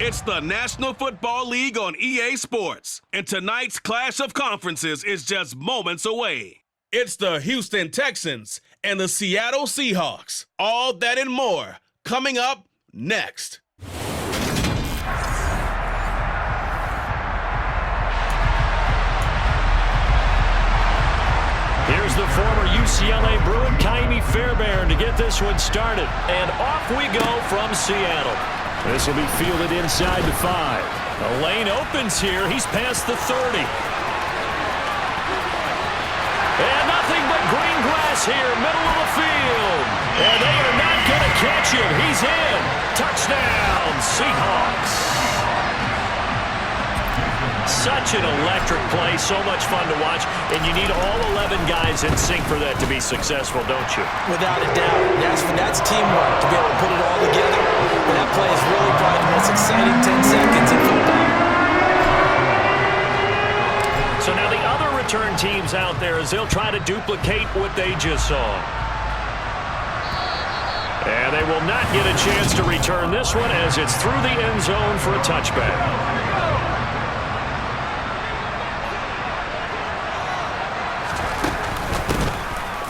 It's the National Football League on EA Sports, and tonight's clash of conferences is just moments away. It's the Houston Texans and the Seattle Seahawks. All that and more coming up next. Here's the former UCLA Bruin, Kaimi Fairbairn, to get this one started. And off we go from Seattle. This will be fielded inside the 5. The lane opens here. He's past the 30. And nothing but green grass here, middle of the field. And they are not going to catch him. He's in. Touchdown, Seahawks. Such an electric play, so much fun to watch, and you need all 11 guys in sync for that to be successful, don't you? Without a doubt. That's teamwork to be able to put it all together. And that play is really probably the most exciting 10 seconds in football. So now the other return teams out there as they'll try to duplicate what they just saw. And they will not get a chance to return this one as it's through the end zone for a touchback.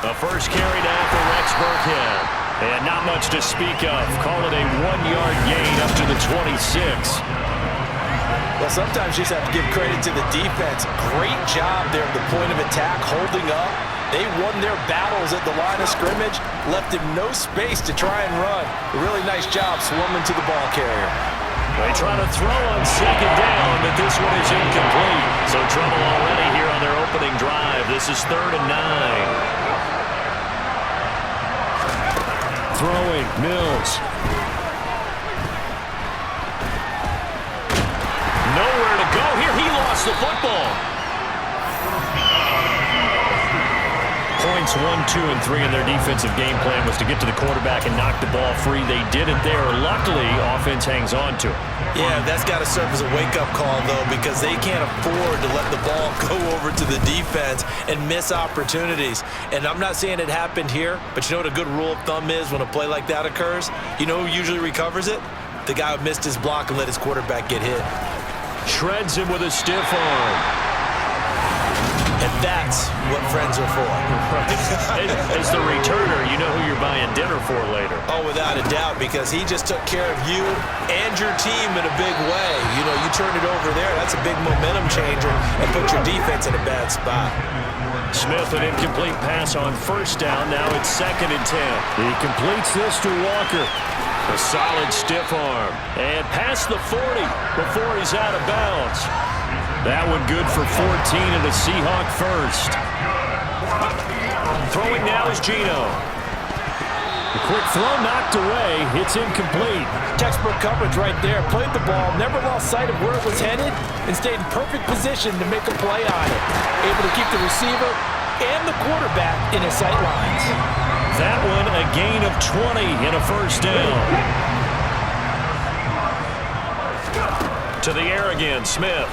The first carry down for Rex Burkhead. And not much to speak of. Call it a 1-yard gain up to the 26. Well, sometimes you just have to give credit to the defense. Great job there at the point of attack, holding up. They won their battles at the line of scrimmage, left him no space to try and run. A really nice job swarming to the ball carrier. They try to throw on second down, but this one is incomplete. So trouble already here on their opening drive. This is 3rd and 9. Throwing, Mills. Nowhere to go here. He lost the football. Points 1, 2, and 3 in their defensive game plan was to get to the quarterback and knock the ball free. They did it there. Luckily, offense hangs on to it. Yeah, that's got to serve as a wake-up call, though, because they can't afford to let the ball go over to the defense and miss opportunities. And I'm not saying it happened here, but you know what a good rule of thumb is when a play like that occurs? You know who usually recovers it? The guy who missed his block and let his quarterback get hit. Shreds him with a stiff arm. And that's what friends are for. As the returner, you know who you're buying dinner for later. Oh, without a doubt, because he just took care of you and your team in a big way. You know, you turn it over there, that's a big momentum changer and put your defense in a bad spot. Smith, an incomplete pass on first down. Now it's 2nd and 10. He completes this to Walker. A solid stiff arm. And past the 40 before he's out of bounds. That one good for 14 and a Seahawk first. Throwing now is Geno. The quick throw knocked away. It's incomplete. Textbook coverage right there. Played the ball, never lost sight of where it was headed, and stayed in perfect position to make a play on it. Able to keep the receiver and the quarterback in his sight lines. That one a gain of 20 and a first down. To the air again, Smith.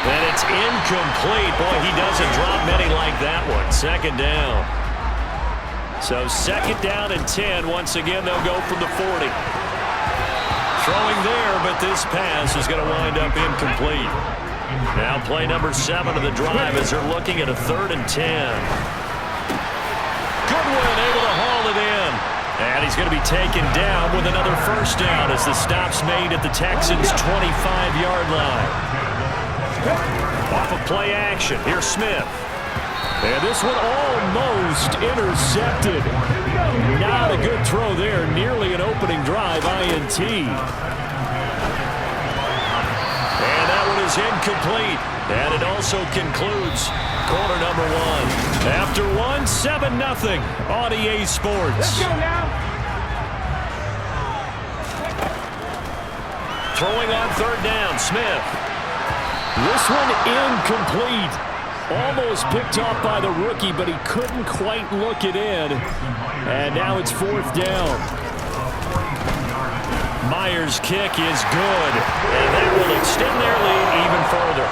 And it's incomplete. Boy, he doesn't drop many like that one. 2nd down. So 2nd down and 10. Once again, they'll go from the 40. Throwing there, but this pass is going to wind up incomplete. Now play number 7 of the drive as they're looking at a 3rd and 10. Goodwin able to haul it in. And he's going to be taken down with another first down as the stop's made at the Texans' 25-yard line. Off of play action. Here's Smith. And this one almost intercepted. Not a good throw there. Nearly an opening drive INT. And that one is incomplete. And it also concludes quarter number 1. After 1, 7-0 on EA Sports. Let's go now. Throwing on 3rd down, Smith. This one incomplete. Almost picked off by the rookie, but he couldn't quite look it in. And now it's 4th down. Myers' kick is good. And that will extend their lead even further.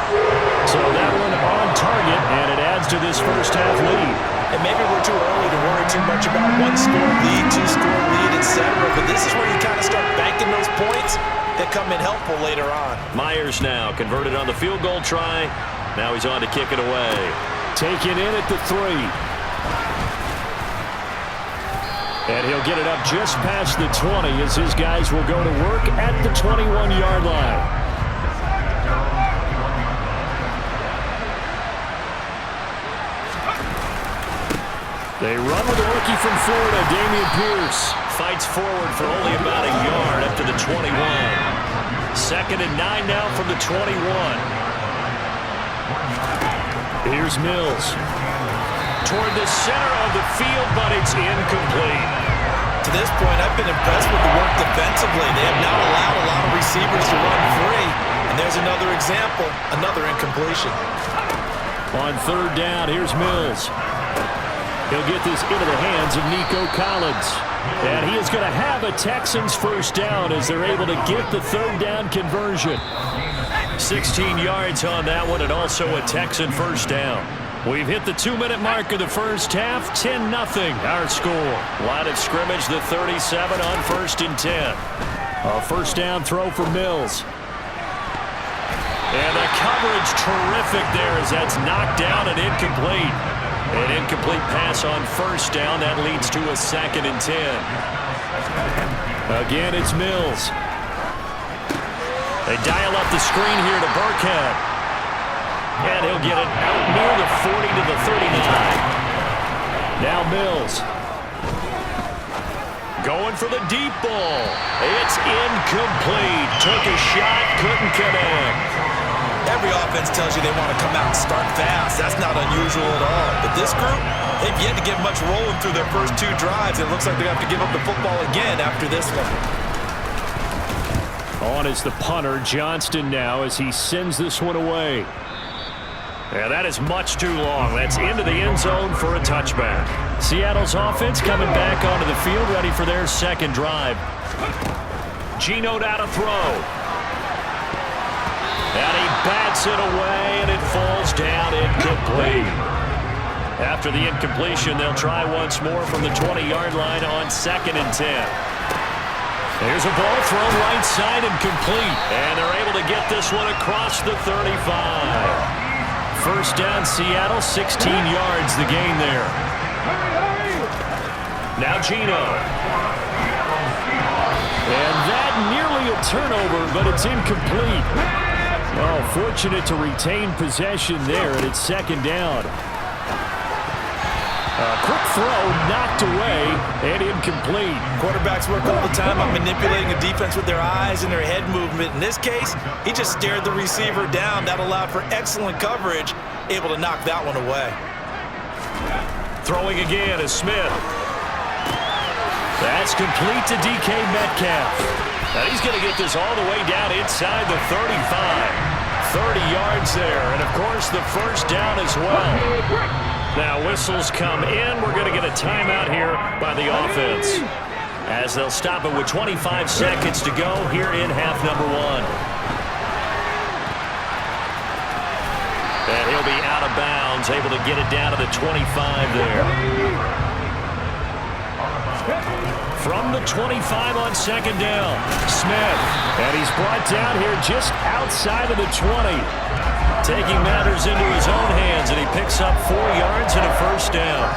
So that one on target, and it adds to this first half lead. And maybe we're too early to worry too much about one-score lead, two-score lead, etc. But this is where you kind of start banking those points that come in helpful later on. Myers now converted on the field goal try. Now he's on to kick it away. Taken in at the 3. And he'll get it up just past the 20 as his guys will go to work at the 21-yard line. They run with a rookie from Florida, Dameon Pierce. Fights forward for only about a yard up to the 21. 2nd and 9 now from the 21. Here's Mills. Toward the center of the field, but it's incomplete. To this point, I've been impressed with the work defensively. They have not allowed a lot of receivers to run free. And there's another example, another incompletion. On 3rd down, here's Mills. He'll get this into the hands of Nico Collins. And he is going to have a Texans first down as they're able to get the 3rd down conversion. 16 yards on that one, and also a Texan first down. We've hit the 2-minute mark of the first half. 10-0 our score. Line of scrimmage, the 37 on 1st and 10. A first down throw for Mills. And the coverage terrific there as that's knocked down and incomplete. An incomplete pass on first down. That leads to a 2nd and 10. Again, it's Mills. They dial up the screen here to Burkhead. And he'll get it out near the 40 to the 39. Now Mills. Going for the deep ball. It's incomplete. Took a shot, couldn't connect. Every offense tells you they want to come out and start fast. That's not unusual at all. But this group, they've yet to get much rolling through their first 2 drives. It looks like they have to give up the football again after this one. On is the punter, Johnston now, as he sends this one away. Yeah, that is much too long. That's into the end zone for a touchback. Seattle's offense coming back onto the field, ready for their 2nd drive. Geno down to throw. And he bats it away, and it falls down incomplete. After the incompletion, they'll try once more from the 20-yard line on 2nd and 10. There's a ball thrown right side and complete. And they're able to get this one across the 35. First down, Seattle, 16 yards the gain there. Now Geno. And that nearly a turnover, but it's incomplete. Oh, fortunate to retain possession there, and it's 2nd down. A quick throw knocked away and incomplete. Quarterbacks work all the time on manipulating a defense with their eyes and their head movement. In this case, he just stared the receiver down. That allowed for excellent coverage, able to knock that one away. Throwing again is Smith. That's complete to DK Metcalf. Now he's going to get this all the way down inside the 35. 30 yards there, and of course the first down as well. Now whistles come in. We're going to get a timeout here by the offense, as they'll stop it with 25 seconds to go here in half number 1. And he'll be out of bounds, able to get it down to the 25 there. From the 25 on 2nd down, Smith. And he's brought down here just outside of the 20. Taking matters into his own hands, and he picks up 4 yards and a first down.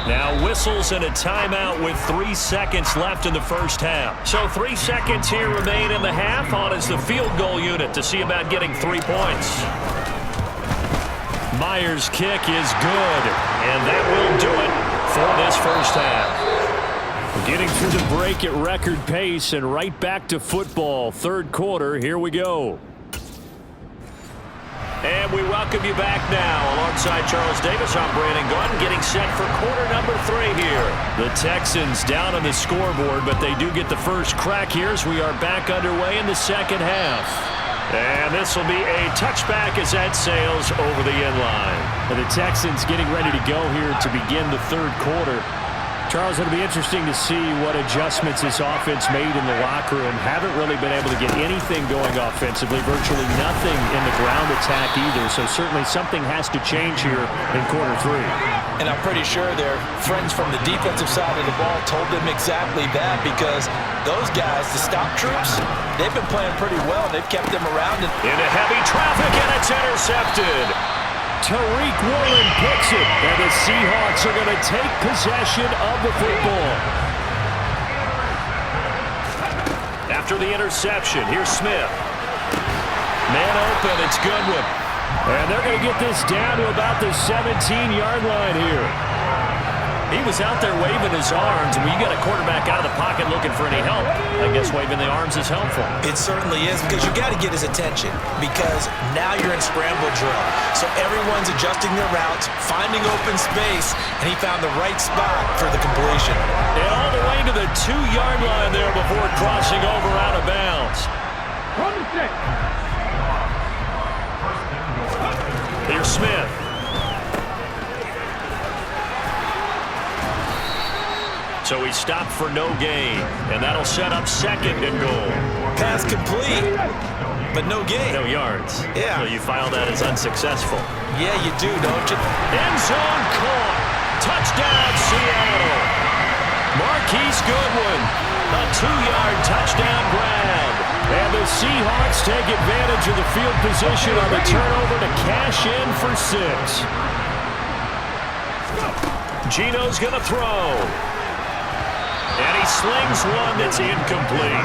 Now whistles and a timeout with 3 seconds left in the first half. So 3 seconds here remain in the half. On is the field goal unit to see about getting 3 points. Myers' kick is good, and that will do it for this first half. Getting through the break at record pace and right back to football. 3rd quarter, here we go. And we welcome you back now. Alongside Charles Davis, I'm Brandon Gordon, getting set for quarter number 3 here. The Texans down on the scoreboard, but they do get the first crack here as we are back underway in the 2nd half. And this will be a touchback as that sails over the end line. And the Texans getting ready to go here to begin the 3rd quarter. Charles, it'll be interesting to see what adjustments this offense made in the locker room. Haven't really been able to get anything going offensively, virtually nothing in the ground attack either. So certainly something has to change here in quarter 3. And I'm pretty sure their friends from the defensive side of the ball told them exactly that, because those guys, the stop troops, they've been playing pretty well. They've kept them around. Into heavy traffic, and it's intercepted. Tariq Woolen picks it, and the Seahawks are going to take possession of the football. After the interception, here's Smith. Man open, it's Goodwin. And they're going to get this down to about the 17-yard line here. He was out there waving his arms, and when you got a quarterback out of the pocket looking for any help, I guess waving the arms is helpful. It certainly is, because you got to get his attention, because now you're in scramble drill. So everyone's adjusting their routes, finding open space, and he found the right spot for the completion. And all the way to the 2-yard line there before crossing over out of bounds. Here's Smith. So he stopped for no gain, and that'll set up 2nd and goal. Pass complete, but no gain. No yards. Yeah. So you file that as unsuccessful. Yeah, you do, don't you? End zone caught. Touchdown, Seattle. Marquise Goodwin, a 2-yard touchdown grab. And the Seahawks take advantage of the field position on the turnover to cash in for 6. Gino's going to throw. And he slings one that's incomplete.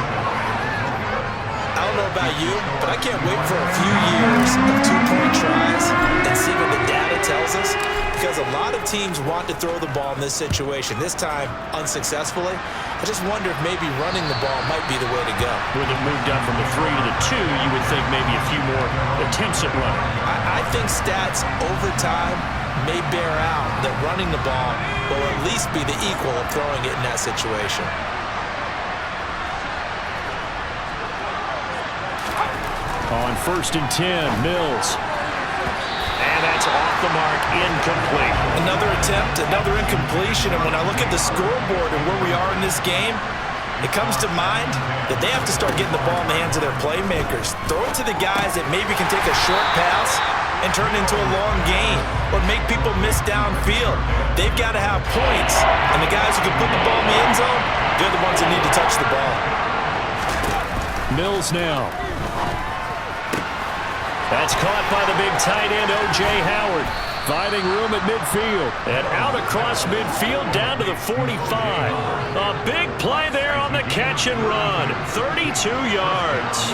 I don't know about you, but I can't wait for a few years of 2-point tries and see what the data tells us, because a lot of teams want to throw the ball in this situation, this time unsuccessfully. I just wonder if maybe running the ball might be the way to go. With it moved up from the 3 to the 2, you would think maybe a few more attempts at running. I think stats over time may bear out that running the ball will at least be the equal of throwing it in that situation. On 1st and 10, Mills. And that's off the mark, incomplete. Another attempt, another incompletion, and when I look at the scoreboard and where we are in this game, it comes to mind that they have to start getting the ball in the hands of their playmakers. Throw it to the guys that maybe can take a short pass and turn it into a long gain, or make people miss downfield. They've got to have points, and the guys who can put the ball in the end zone, they're the ones that need to touch the ball. Mills now. That's caught by the big tight end, O.J. Howard. Finding room at midfield. And out across midfield down to the 45. A big play there on the catch and run. 32 yards.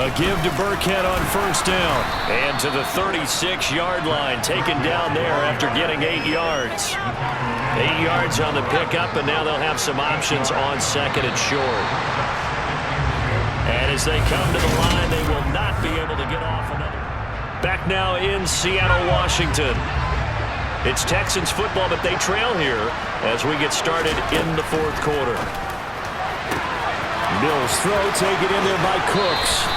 A give to Burkhead on 1st down. And to the 36-yard line, taken down there after getting 8 yards. 8 yards on the pickup, and now they'll have some options on 2nd and short. And as they come to the line, they will not be able to get off another. Back now in Seattle, Washington. It's Texans football, but they trail here as we get started in the 4th quarter. Mills throw, taken in there by Cooks.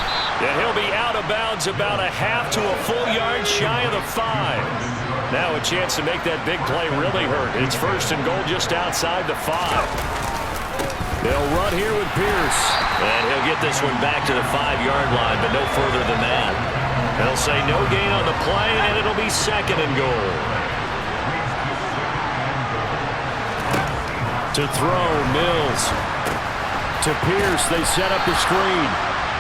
And he'll be out of bounds about a half to a full yard shy of the 5. Now a chance to make that big play really hurt. It's 1st and goal just outside the 5. They'll run here with Pierce. And he'll get this one back to the 5-yard line, but no further than that. They'll say no gain on the play, and it'll be 2nd and goal. To throw, Mills. To Pierce, they set up the screen.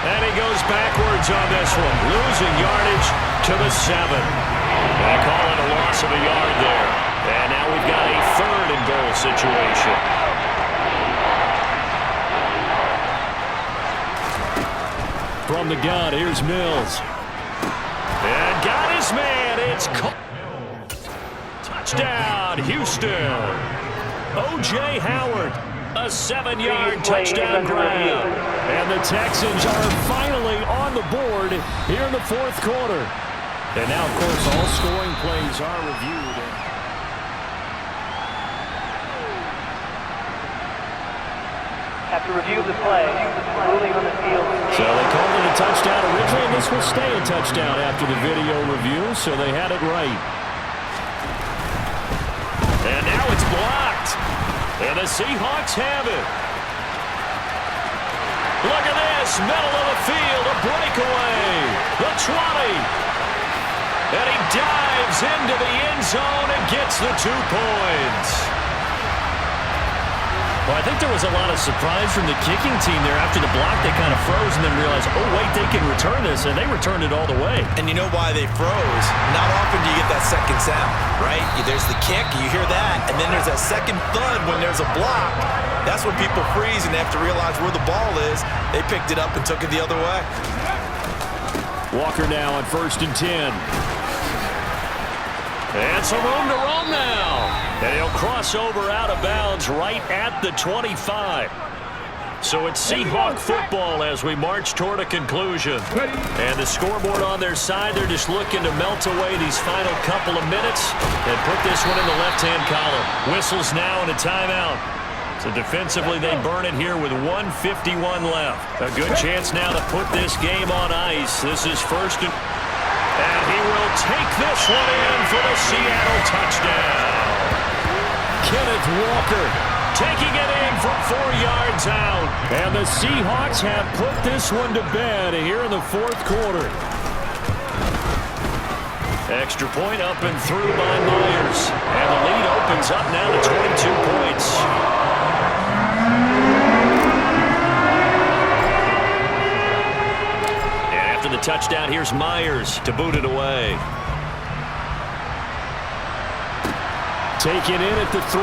And he goes backwards on this one, losing yardage to the 7. They call it a loss of a yard there. And now we've got a 3rd and goal situation. From the gun, here's Mills. And got his man, it's touchdown, Houston. O.J. Howard. A 7-yard touchdown grab. And the Texans are finally on the board here in the 4th quarter. And now, of course, all scoring plays are reviewed. After review of the play, ruling on the field. So they called it a touchdown originally, and this will stay a touchdown after the video review, so they had it right. And the Seahawks have it. Look at this, middle of the field, a breakaway. The 20. And he dives into the end zone and gets the 2 points. Well, I think there was a lot of surprise from the kicking team there. After the block, they kind of froze and then realized, oh, wait, they can return this, and they returned it all the way. And you know why they froze? Not often do you get that second sound, right? There's the kick, you hear that, and then there's that second thud when there's a block. That's when people freeze and they have to realize where the ball is. They picked it up and took it the other way. Walker now on 1st and 10. And some room to roam now. And he'll cross over out of bounds right at the 25. So it's Seahawk football as we march toward a conclusion. And the scoreboard on their side, they're just looking to melt away these final couple of minutes and put this one in the left-hand column. Whistles now and a timeout. So defensively, they burn it here with 1:51 left. A good chance now to put this game on ice. This is 1st and he will take this one in for the Seattle touchdown. Kenneth Walker taking it in from 4 yards out. And the Seahawks have put this one to bed here in the 4th quarter. Extra point up and through by Myers. And the lead opens up now to 22 points. The touchdown, here's Myers to boot it away. Taken in at the 3.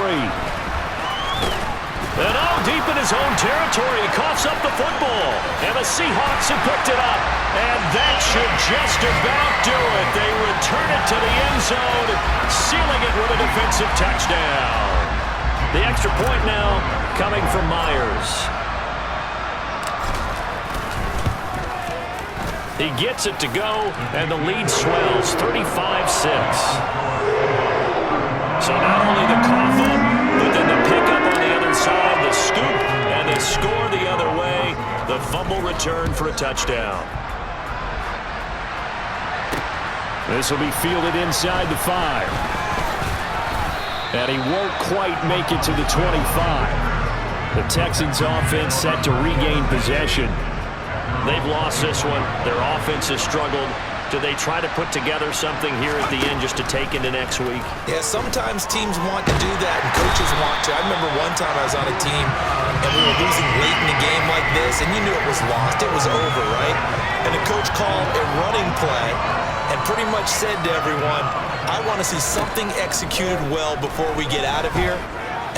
And deep in his own territory, he coughs up the football. And the Seahawks have picked it up. And that should just about do it. They return it to the end zone, sealing it with a defensive touchdown. The extra point now coming from Myers. He gets it to go, and the lead swells, 35-6. So not only the cough up, but then the pickup on the other side, the scoop, and the score the other way. The fumble return for a touchdown. This will be fielded inside the 5. And he won't quite make it to the 25. The Texans offense set to regain possession. They've lost this one. Their offense has struggled. Do they try to put together something here at the end just to take into next week? Yeah, sometimes teams want to do that, and coaches want to. I remember one time I was on a team, and we were losing late in the game like this, and you knew it was lost. It was over, right? And the coach called a running play and pretty much said to everyone, I want to see something executed well before we get out of here.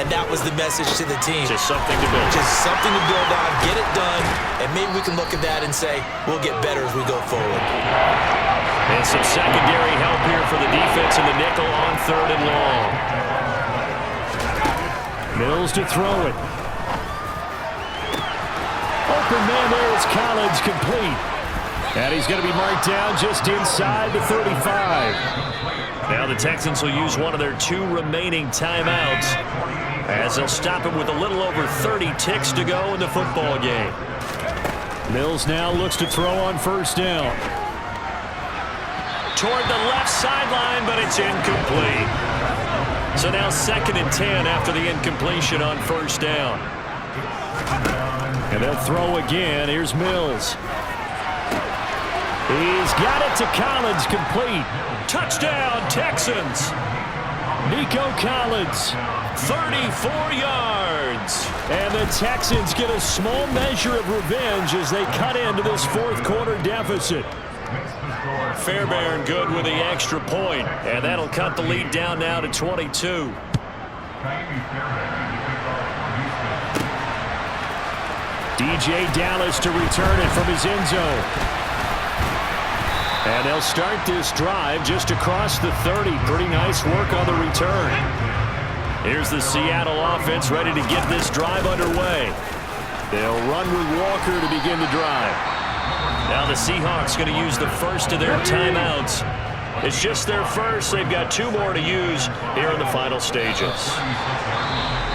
And that was the message to the team. Just something to build. Just something to build on, get it done, and maybe we can look at that and say, we'll get better as we go forward. And some secondary help here for the defense in the nickel on 3rd and long. Mills to throw it. Open man there is Collins, complete. And he's going to be marked down just inside the 35. Now the Texans will use one of their 2 remaining timeouts as they'll stop him with a little over 30 ticks to go in the football game. Mills now looks to throw on 1st down. Toward the left sideline, but it's incomplete. So now 2nd and 10 after the incompletion on 1st down. And they'll throw again. Here's Mills. He's got it to Collins, complete. Touchdown, Texans. Nico Collins, 34 yards. And the Texans get a small measure of revenge as they cut into this 4th quarter deficit. Fairbairn good with the extra point, and that'll cut the lead down now to 22. DJ Dallas to return it from his end zone. And they'll start this drive just across the 30. Pretty nice work on the return. Here's the Seattle offense ready to get this drive underway. They'll run with Walker to begin the drive. Now the Seahawks going to use the first of their timeouts. It's just their first. They've got 2 more to use here in the final stages.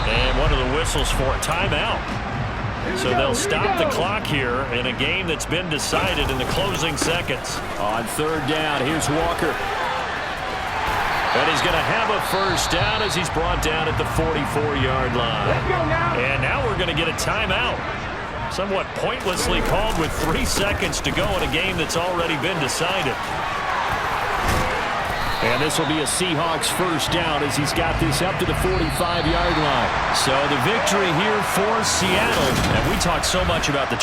And one of the whistles for a timeout. So they'll stop the clock here in a game that's been decided in the closing seconds. On 3rd down, here's Walker. And he's going to have a first down as he's brought down at the 44-yard line. And now we're going to get a timeout. Somewhat pointlessly called with 3 seconds to go in a game that's already been decided. And this will be a Seahawks first down as he's got this up to the 45-yard line. So the victory here for Seattle. And we talked so much about the